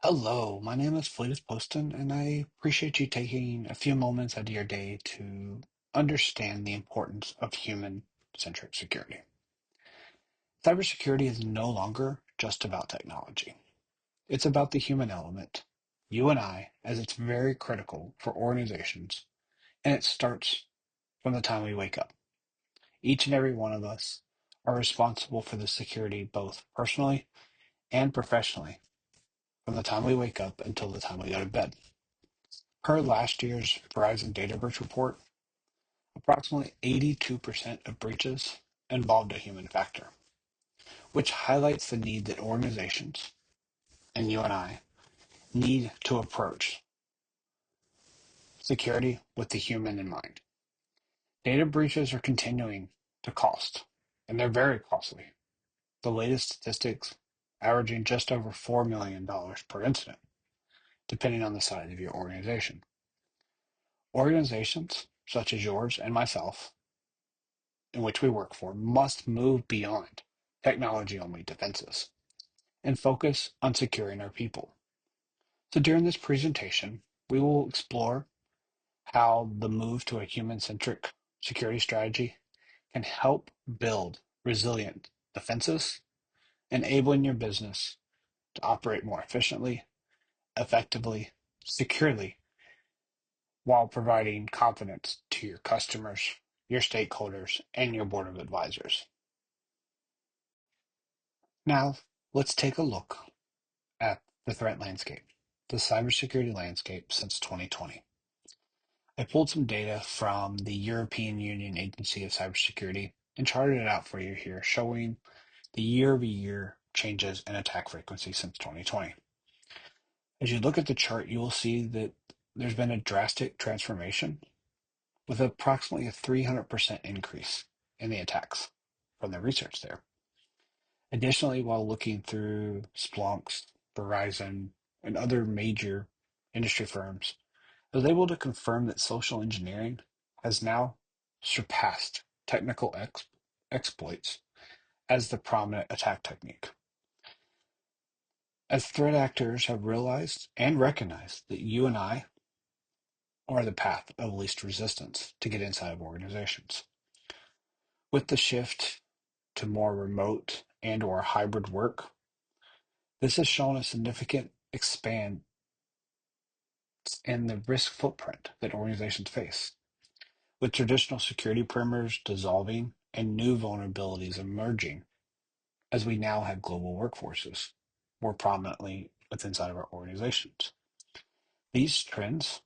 Hello, my name is Fletus Poston, and I appreciate you taking a few moments out of your day to understand the importance of human-centric security. Cybersecurity is no longer just about technology. It's about the human element, you and I, as it's very critical for organizations, and it starts from the time we wake up. Each and every one of us are responsible for the security both personally and professionally from the time we wake up until the time we go to bed. Per last year's Verizon Data Breach Report, approximately 82% of breaches involved a human factor, which highlights the need that organizations, and you and I, need to approach security with the human in mind. Data breaches are continuing to cost, and they're very costly. The latest statistics averaging just over $4 million per incident, depending on the size of your organization. Organizations, such as yours and myself, in which we work for must move beyond technology-only defenses and focus on securing our people. So during this presentation, we will explore how the move to a human-centric security strategy can help build resilient defenses, enabling your business to operate more efficiently, effectively, securely, while providing confidence to your customers, your stakeholders, and your board of advisors. Now, let's take a look at the threat landscape, the cybersecurity landscape since 2020. I pulled some data from the European Union Agency of Cybersecurity and charted it out for you here, showing the year-over-year changes in attack frequency since 2020. As you look at the chart, you will see that there's been a drastic transformation with approximately a 300% increase in the attacks from the research there. Additionally, while looking through Splunk's, Verizon, and other major industry firms, I was able to confirm that social engineering has now surpassed technical exploits as the prominent attack technique. As threat actors have realized and recognized that you and I are the path of least resistance to get inside of organizations. With the shift to more remote and or hybrid work, this has shown a significant expand in the risk footprint that organizations face, with traditional security perimeters dissolving and new vulnerabilities emerging as we now have global workforces more prominently within inside of our organizations. These trends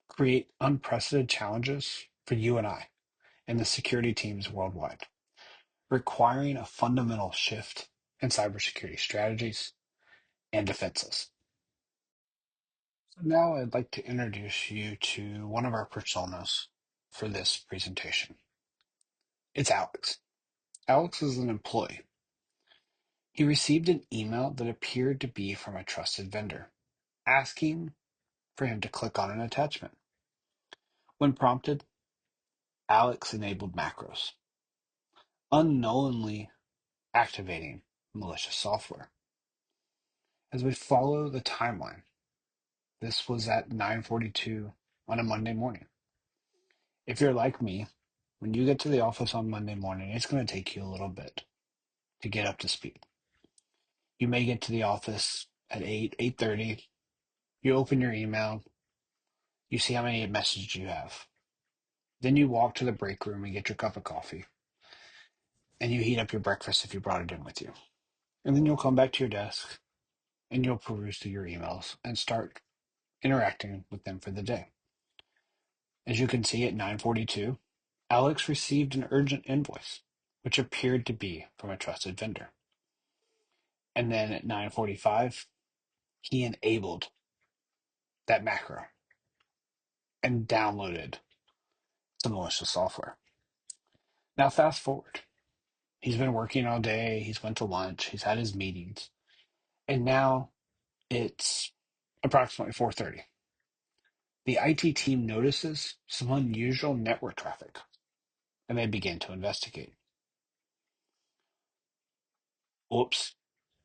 create unprecedented challenges for you and I and the security teams worldwide, requiring a fundamental shift in cybersecurity strategies and defenses. So now I'd like to introduce you to one of our personas for this presentation. It's Alex. Alex is an employee. He received an email that appeared to be from a trusted vendor, asking for him to click on an attachment. When prompted, Alex enabled macros, unknowingly activating malicious software. As we follow the timeline, this was at 9:42 on a Monday morning. If you're like me, when you get to the office on Monday morning, it's going to take you a little bit to get up to speed. You may get to the office at 8, 8:30. You open your email, you see how many messages you have. Then you walk to the break room and get your cup of coffee. And you heat up your breakfast if you brought it in with you. And then you'll come back to your desk and you'll peruse through your emails and start interacting with them for the day. As you can see at 9:42, Alex received an urgent invoice, which appeared to be from a trusted vendor. And then at 9:45, he enabled that macro and downloaded some malicious software. Now fast forward. He's been working all day, he's went to lunch, he's had his meetings, and now it's approximately 4:30. The IT team notices some unusual network traffic, and they begin to investigate. Oops,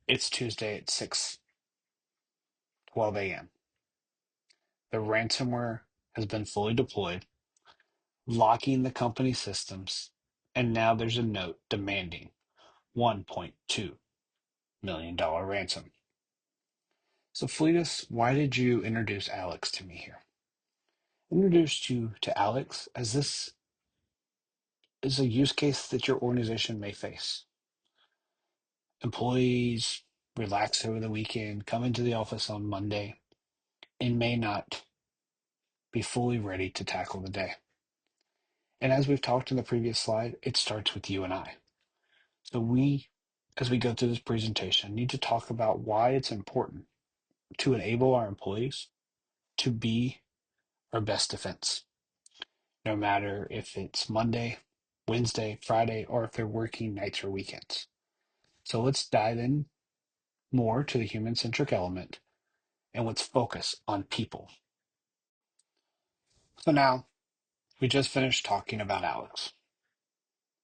it's Tuesday at 6. 12 a.m. The ransomware has been fully deployed, locking the company's systems, and now there's a note demanding $1.2 million ransom. So, Fleetus, why did you introduce Alex to me here? I introduced you to Alex as this is a use case that your organization may face. Employees relax over the weekend, come into the office on Monday, and may not be fully ready to tackle the day. And as we've talked in the previous slide, it starts with you and I. So as we go through this presentation, need to talk about why it's important to enable our employees to be our best defense, no matter if it's Monday, Wednesday, Friday, or if they're working nights or weekends. So let's dive in more to the human-centric element and let's focus on people. So now we just finished talking about Alex.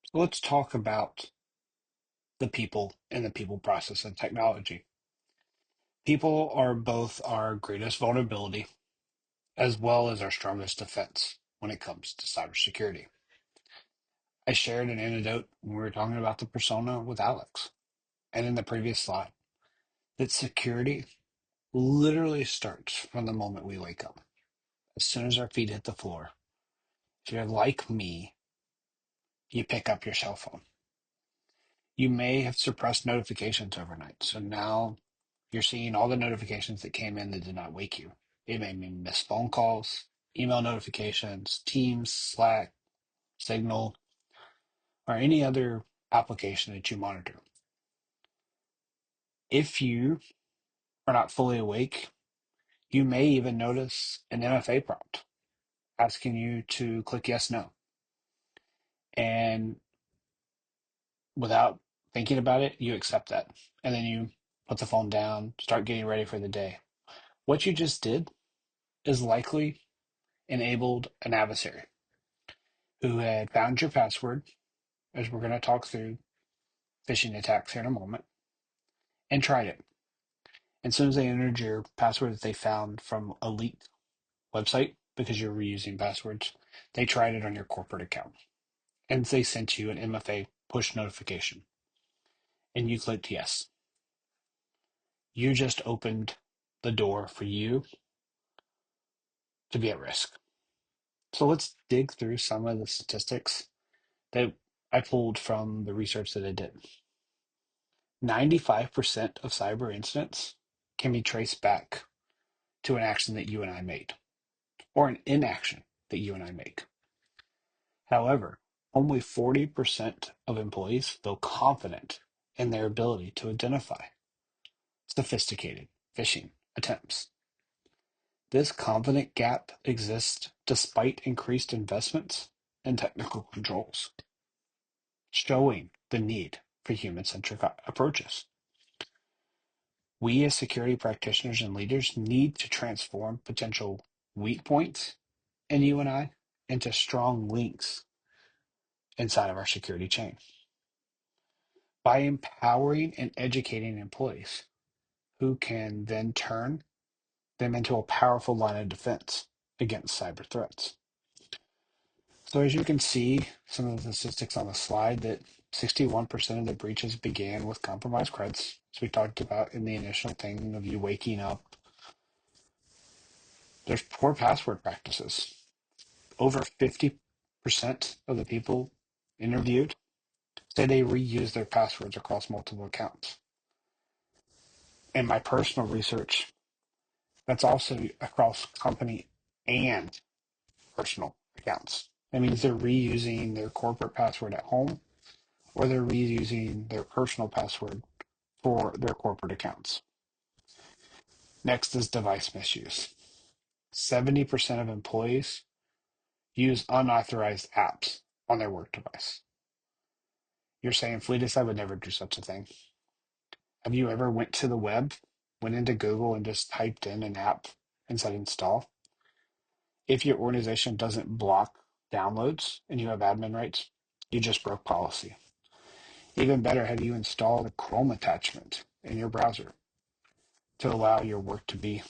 So let's talk about the people and the people process and technology. People are both our greatest vulnerability as well as our strongest defense when it comes to cybersecurity. I shared an anecdote when we were talking about the persona with Alex and in the previous slide that security literally starts from the moment we wake up. As soon as our feet hit the floor, if you're like me, you pick up your cell phone. You may have suppressed notifications overnight, so now you're seeing all the notifications that came in that did not wake you. It may mean missed phone calls, email notifications, Teams, Slack, Signal, or any other application that you monitor. If you are not fully awake, you may even notice an MFA prompt asking you to click yes, no. And without thinking about it, you accept that. And then you put the phone down, start getting ready for the day. What you just did is likely enabled an adversary who had found your password, as we're going to talk through phishing attacks here in a moment, and tried it. As soon as they entered your password that they found from a leaked website, because you're reusing passwords, they tried it on your corporate account. And they sent you an MFA push notification. And you clicked yes. You just opened the door for you to be at risk. So let's dig through some of the statistics that I pulled from the research that I did. 95% of cyber incidents can be traced back to an action that you and I made, or an inaction that you and I make. However, only 40% of employees feel confident in their ability to identify sophisticated phishing attempts. This confident gap exists despite increased investments in technical controls, showing the need for human-centric approaches. We as security practitioners and leaders need to transform potential weak points in you and I into strong links inside of our security chain. By empowering and educating employees who can then turn them into a powerful line of defense against cyber threats. So as you can see, some of the statistics on the slide that 61% of the breaches began with compromised creds, as we talked about in the initial thing of you waking up. There's poor password practices. Over 50% of the people interviewed say they reuse their passwords across multiple accounts. In my personal research, that's also across company and personal accounts. That means they're reusing their corporate password at home or they're reusing their personal password for their corporate accounts. Next is device misuse. 70% of employees use unauthorized apps on their work device. You're saying, Fleetus, I would never do such a thing. Have you ever went to the web, went into Google and just typed in an app and said install? If your organization doesn't block downloads and you have admin rights, you just broke policy. Even better, have you installed a Chrome attachment in your browser to allow your work to be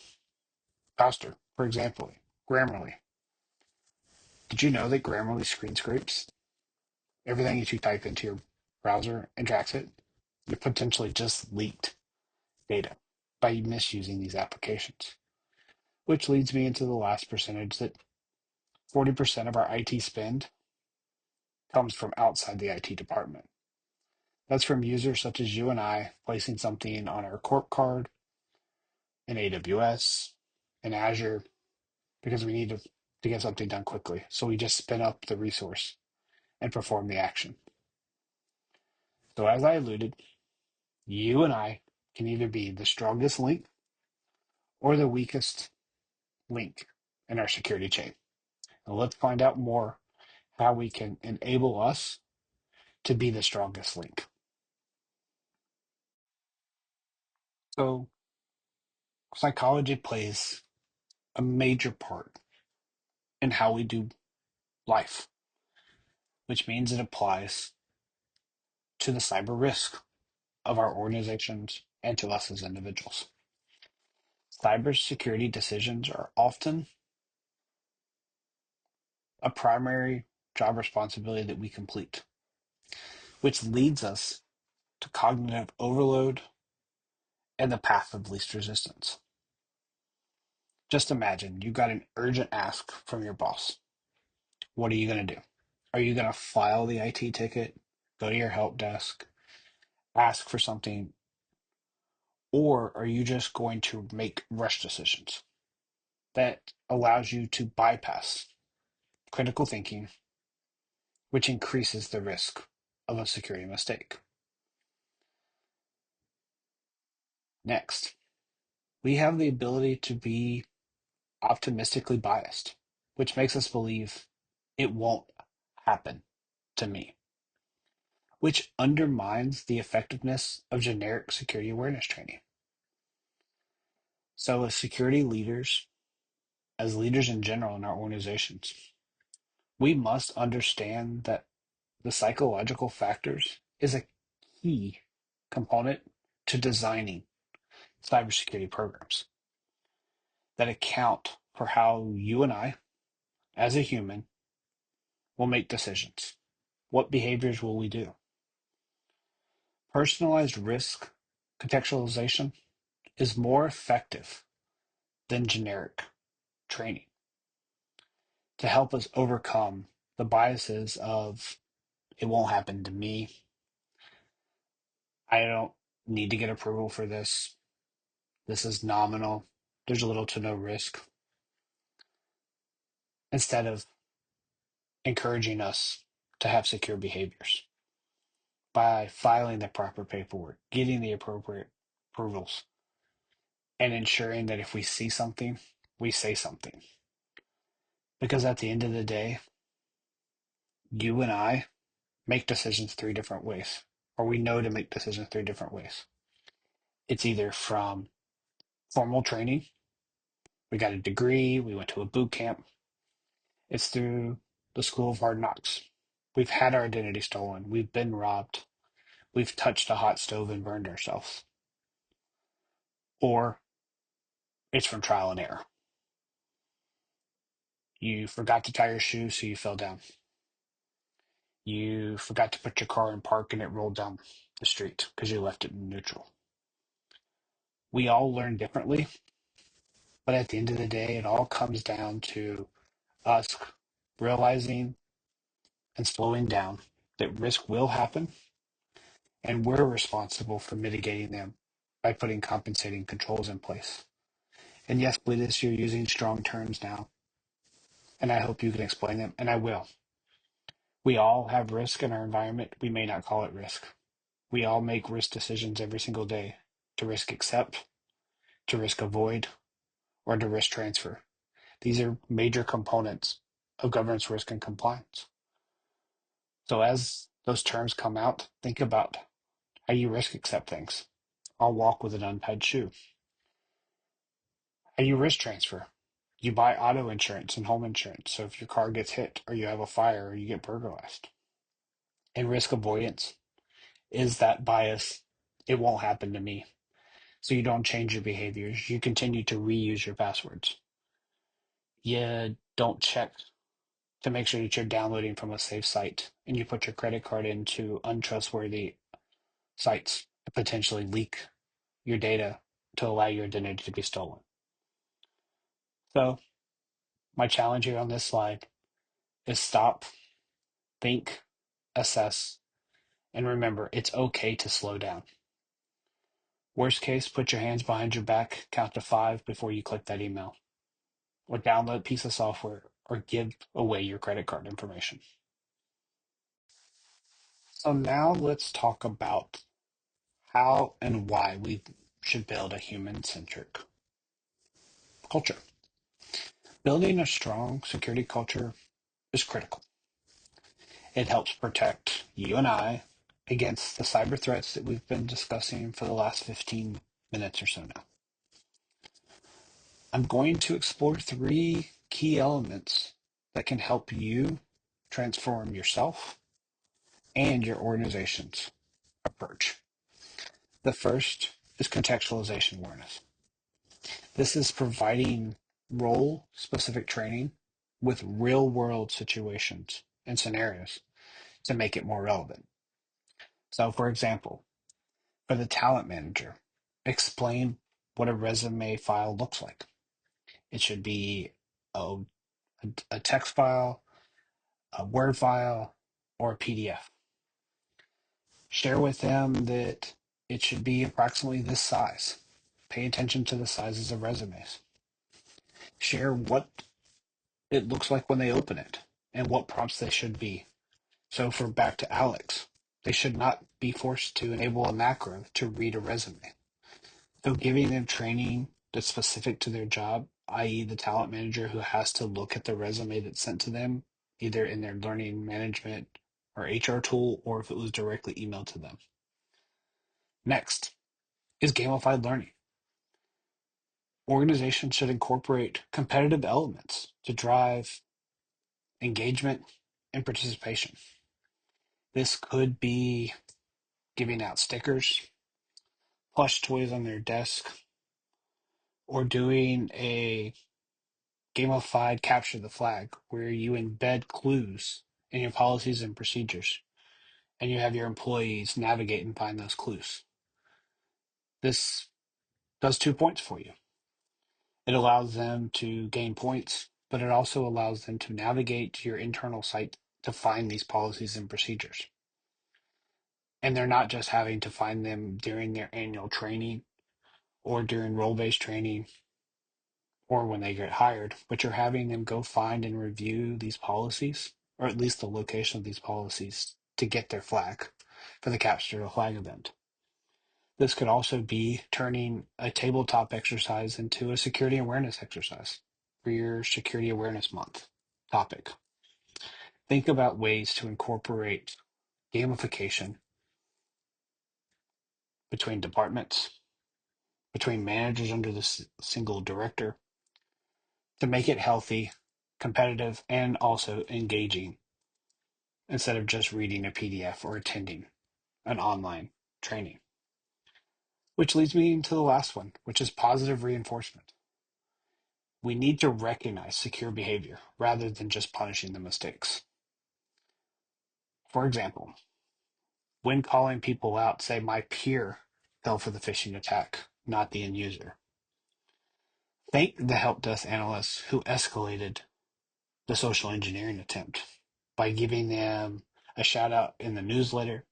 faster. For example, Grammarly. Did you know that Grammarly screen scrapes everything that you type into your browser and tracks it? You potentially just leaked data by misusing these applications. Which leads me into the last percentage that 40% of our IT spend comes from outside the IT department. That's from users such as you and I placing something on our corp card in AWS, in Azure, because we need to get something done quickly. So we just spin up the resource and perform the action. So as I alluded, you and I can either be the strongest link or the weakest link in our security chain. And let's find out more how we can enable us to be the strongest link. So psychology plays a major part in how we do life, which means it applies to the cyber risk of our organizations and to us as individuals. Cybersecurity decisions are often a primary job responsibility that we complete, which leads us to cognitive overload and the path of least resistance. Just imagine you got an urgent ask from your boss. What are you going to do? Are you going to file the IT ticket, go to your help desk, ask for something, or are you just going to make rush decisions that allows you to bypass critical thinking, which increases the risk of a security mistake? Next, we have the ability to be optimistically biased, which makes us believe it won't happen to me, which undermines the effectiveness of generic security awareness training. So, as security leaders, as leaders in general in our organizations, we must understand that the psychological factors is a key component to designing cybersecurity programs that account for how you and I, as a human, will make decisions. What behaviors will we do? Personalized risk contextualization is more effective than generic training to help us overcome the biases of it won't happen to me. I don't need to get approval for this. This is nominal. There's little to no risk. Instead of encouraging us to have secure behaviors by filing the proper paperwork, getting the appropriate approvals, and ensuring that if we see something, we say something. Because at the end of the day, you and I make decisions three different ways, or we know to make decisions three different ways. It's either from formal training, we got a degree, we went to a boot camp. It's through the school of hard knocks. We've had our identity stolen, we've been robbed, we've touched a hot stove and burned ourselves. Or it's from trial and error. You forgot to tie your shoes, so you fell down. You forgot to put your car in park and it rolled down the street because you left it in neutral. We all learn differently, but at the end of the day, it all comes down to us realizing and slowing down that risk will happen, and we're responsible for mitigating them by putting compensating controls in place. And yes, Cletus, you're using strong terms now, and I hope you can explain them, and I will. We all have risk in our environment. We may not call it risk. We all make risk decisions every single day to risk accept, to risk avoid, or to risk transfer. These are major components of governance risk and compliance. So as those terms come out, think about how you risk accept things. I'll walk with an untied shoe. How you risk transfer. You buy auto insurance and home insurance. So if your car gets hit or you have a fire or you get burglarized. And risk avoidance is that bias. It won't happen to me. So you don't change your behaviors. You continue to reuse your passwords. You don't check to make sure that you're downloading from a safe site and you put your credit card into untrustworthy sites to potentially leak your data to allow your identity to be stolen. So, my challenge here on this slide is stop, think, assess, and remember it's okay to slow down. Worst case, put your hands behind your back, count to 5 before you click that email, or download a piece of software, or give away your credit card information. So now let's talk about how and why we should build a human-centric culture. Building a strong security culture is critical. It helps protect you and I against the cyber threats that we've been discussing for the last 15 minutes or so now. I'm going to explore 3 key elements that can help you transform yourself and your organization's approach. The first is contextualization awareness. This is providing role specific training with real world situations and scenarios to make it more relevant. So, for example, for the talent manager, explain what a resume file looks like. It should be a, a text file, a Word file, or a PDF. Share with them that it should be approximately this size. Pay attention to the sizes of resumes. Share what it looks like when they open it and what prompts they should be. So for back to Alex, they should not be forced to enable a macro to read a resume. So giving them training that's specific to their job, i.e. the talent manager who has to look at the resume that's sent to them, either in their learning management or HR tool, or if it was directly emailed to them. Next is gamified learning. Organizations should incorporate competitive elements to drive engagement and participation. This could be giving out stickers, plush toys on their desk, or doing a gamified capture the flag where you embed clues in your policies and procedures and you have your employees navigate and find those clues. This does 2 points for you. It allows them to gain points, but it also allows them to navigate your internal site to find these policies and procedures. And they're not just having to find them during their annual training or during role-based training or when they get hired, but you're having them go find and review these policies, or at least the location of these policies, to get their flag for the capture the flag event. This could also be turning a tabletop exercise into a security awareness exercise for your Security Awareness Month topic. Think about ways to incorporate gamification between departments, between managers under the single director, to make it healthy, competitive, and also engaging instead of just reading a PDF or attending an online training. Which leads me into the last one, which is positive reinforcement. We need to recognize secure behavior rather than just punishing the mistakes. For example, when calling people out, say my peer fell for the phishing attack, not the end user. Thank the help desk analysts who escalated the social engineering attempt by giving them a shout out in the newsletter,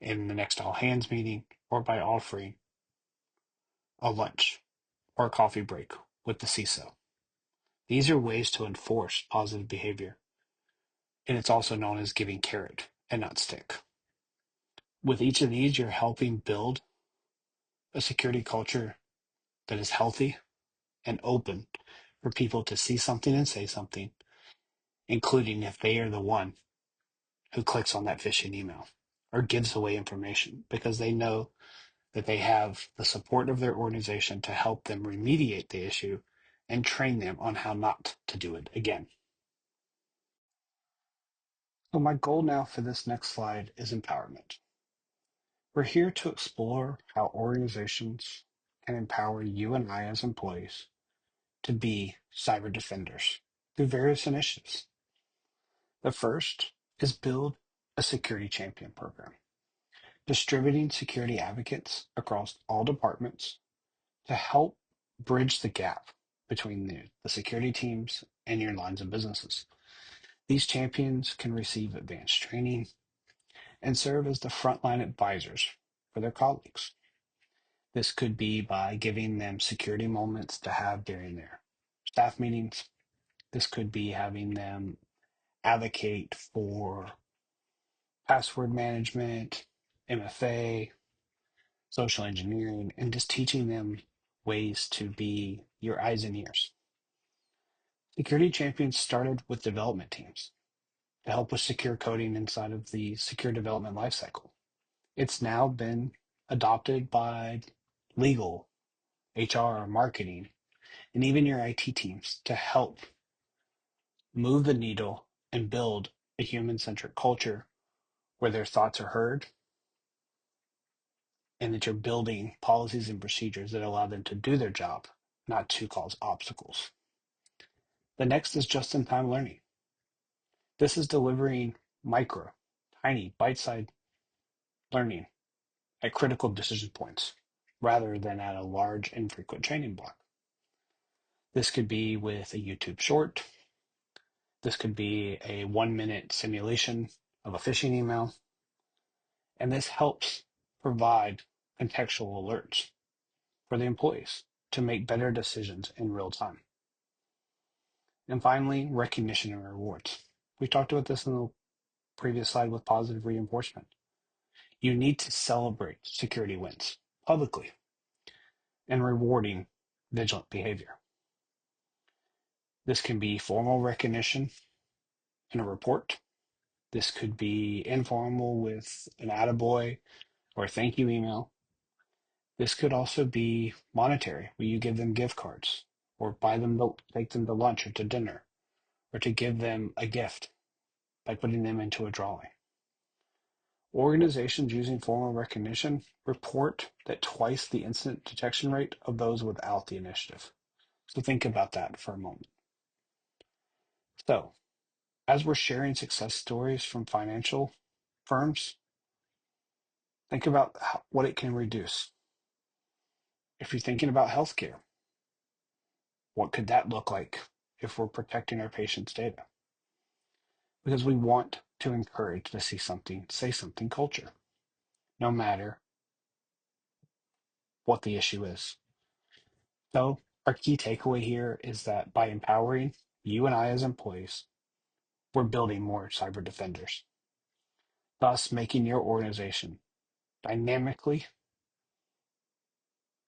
in the next all hands meeting, or by offering a lunch or a coffee break with the CISO. These are ways to enforce positive behavior, and it's also known as giving carrot and not stick. With each of these, you're helping build a security culture that is healthy and open for people to see something and say something, including if they are the one who clicks on that phishing email or gives away information, because they know that they have the support of their organization to help them remediate the issue and train them on how not to do it again. So my goal now for this next slide is empowerment. We're here to explore how organizations can empower you and I as employees to be cyber defenders through various initiatives. The first is build a security champion program, distributing security advocates across all departments to help bridge the gap between the security teams and your lines of businesses. These champions can receive advanced training and serve as the frontline advisors for their colleagues. This could be by giving them security moments to have during their staff meetings. This could be having them advocate for password management, MFA, social engineering, and just teaching them ways to be your eyes and ears. Security champions started with development teams to help with secure coding inside of the secure development lifecycle. It's now been adopted by legal, HR, marketing, and even your IT teams to help move the needle and build a human-centric culture where their thoughts are heard and that you're building policies and procedures that allow them to do their job, not to cause obstacles. The next is just-in-time learning. This is delivering micro, tiny, bite-sized learning at critical decision points rather than at a large, infrequent training block. This could be with a YouTube short. This could be a 1-minute simulation of a phishing email. And this helps provide contextual alerts for the employees to make better decisions in real time. And finally, recognition and rewards. We talked about this in the previous slide with positive reinforcement. You need to celebrate security wins publicly and rewarding vigilant behavior. This can be formal recognition in a report. This could be informal with an attaboy or a thank you email. This could also be monetary, where you give them gift cards or take them to lunch or to dinner, or to give them a gift by putting them into a drawing. Organizations using formal recognition report that twice the incident detection rate of those without the initiative. So think about that for a moment. So, as we're sharing success stories from financial firms, think about what it can reduce. If you're thinking about healthcare, what could that look like if we're protecting our patients' data? Because we want to encourage the say something culture, no matter what the issue is. So our key takeaway here is that by empowering you and I as employees, we're building more cyber defenders, thus making your organization dynamically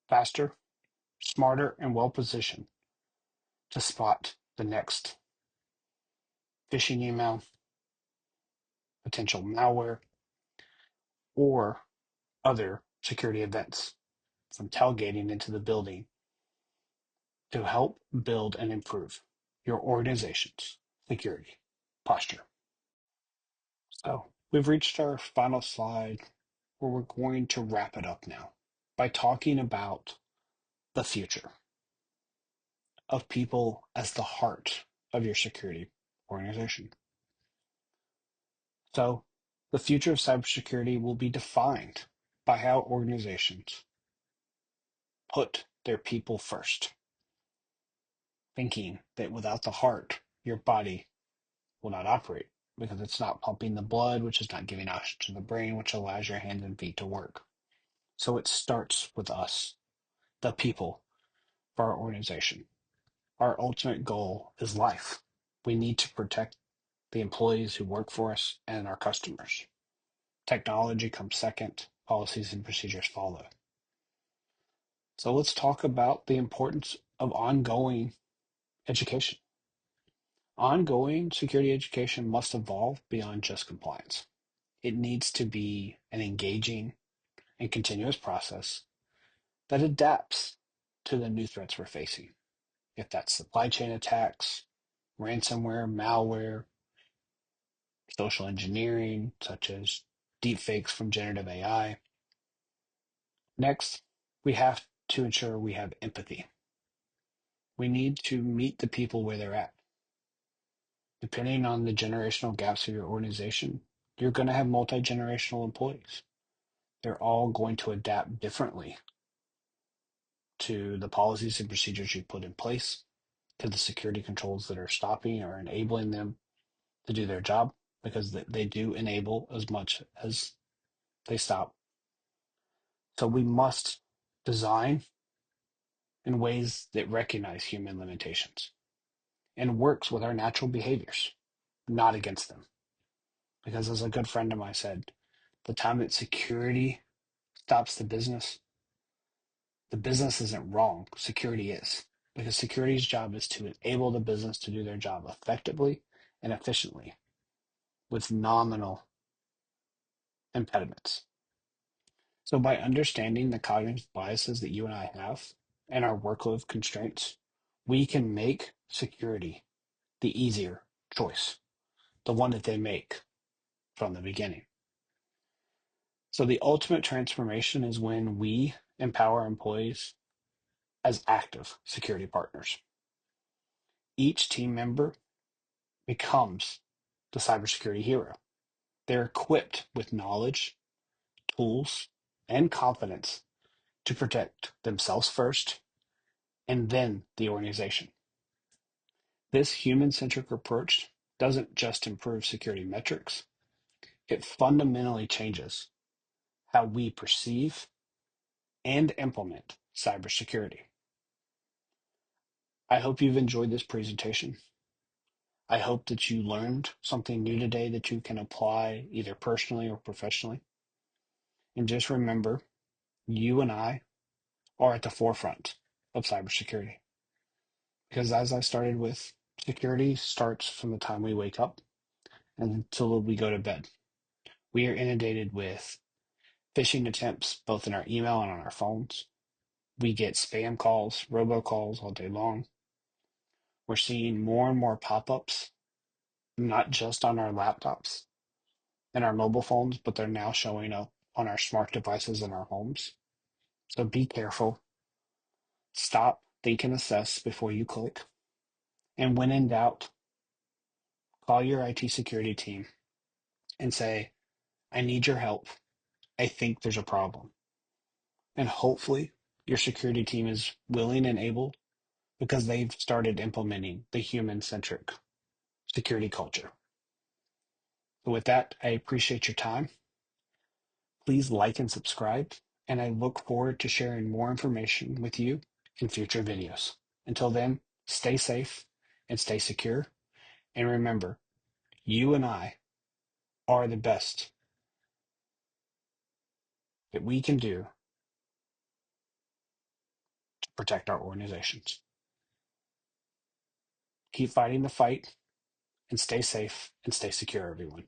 faster, smarter, and well-positioned to spot the next phishing email, potential malware, or other security events from tailgating into the building to help build and improve your organization's security posture. So we've reached our final slide where we're going to wrap it up now by talking about the future of people as the heart of your security organization. So the future of cybersecurity will be defined by how organizations put their people first, thinking that without the heart, your body will not operate because it's not pumping the blood, which is not giving oxygen to the brain, which allows your hands and feet to work. So it starts with us, the people, for our organization. Our ultimate goal is life. We need to protect the employees who work for us and our customers. Technology comes second, policies and procedures follow. So let's talk about the importance of ongoing education. Ongoing security education must evolve beyond just compliance. It needs to be an engaging and continuous process that adapts to the new threats we're facing. If that's supply chain attacks, ransomware, malware, social engineering, such as deepfakes from generative AI. Next, we have to ensure we have empathy. We need to meet the people where they're at. Depending on the generational gaps of your organization, you're going to have multi-generational employees. They're all going to adapt differently to the policies and procedures you put in place, to the security controls that are stopping or enabling them to do their job, because they do enable as much as they stop. So we must design in ways that recognize human limitations and works with our natural behaviors, not against them. Because as a good friend of mine said, the time that security stops the business isn't wrong, security is. Because security's job is to enable the business to do their job effectively and efficiently with nominal impediments. So by understanding the cognitive biases that you and I have and our workload constraints, we can make security the easier choice, the one that they make from the beginning. So the ultimate transformation is when we empower employees as active security partners. Each team member becomes the cybersecurity hero. They're equipped with knowledge, tools, and confidence to protect themselves first and then the organization. This human-centric approach doesn't just improve security metrics, it fundamentally changes how we perceive and implement cybersecurity. I hope you've enjoyed this presentation. I hope that you learned something new today that you can apply either personally or professionally. And just remember, you and I are at the forefront of cybersecurity. Because as I started with, security starts from the time we wake up until we go to bed. We are inundated with phishing attempts both in our email and on our phones. We get spam calls, robocalls all day long. We're seeing more and more pop-ups, not just on our laptops and our mobile phones, but they're now showing up on our smart devices in our homes. So be careful. Stop, think, and assess before you click. And when in doubt, call your IT security team and say, I need your help. I think there's a problem. And hopefully your security team is willing and able because they've started implementing the human-centric security culture. So with that, I appreciate your time. Please like and subscribe, and I look forward to sharing more information with you in future videos. Until then, stay safe and stay secure. And remember, you and I are the best that we can do to protect our organizations. Keep fighting the fight and stay safe and stay secure, everyone.